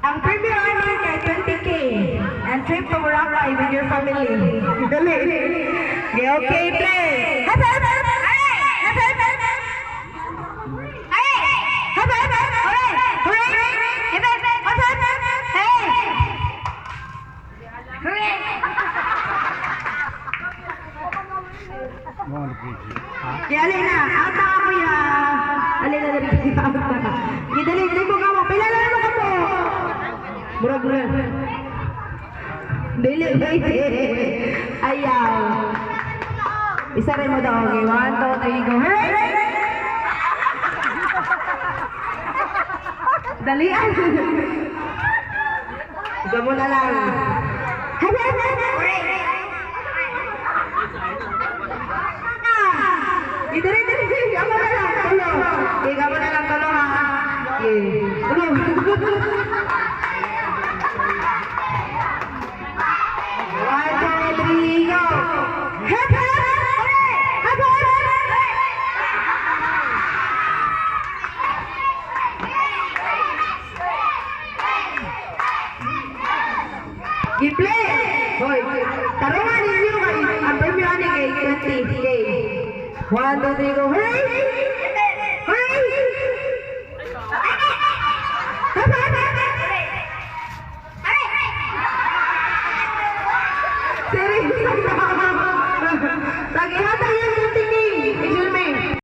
Ang premium ano kay 20K. And trip to Boracay with your family. Dali. Okay, play. Hep, hep, hep. Hep, hep, hep. Hep, hep, hep. Hooray! Hooray! Hep, hep, hep. Hep, hep, hep. Hey! Hooray! Kaya alin na, out na ka kuya. Alin na dali, out na. Dali, dali mo ka mo. Pilala mo ka mo. Murag na. Dili, dili. Ayaw. Isa rin mo daw. Okay, 1, 2, 3, go. Hooray! Dalian. Isa mo na lang. Hooray! Dali, dali, dali. Ikaw mo na lang. Tulo. Ikaw mo na lang tulo ha. Tulo. Gi-play! Hoy, tarungan ninyo kay ang premium ani kay 20K. 1, 2, 3, go! Hooray!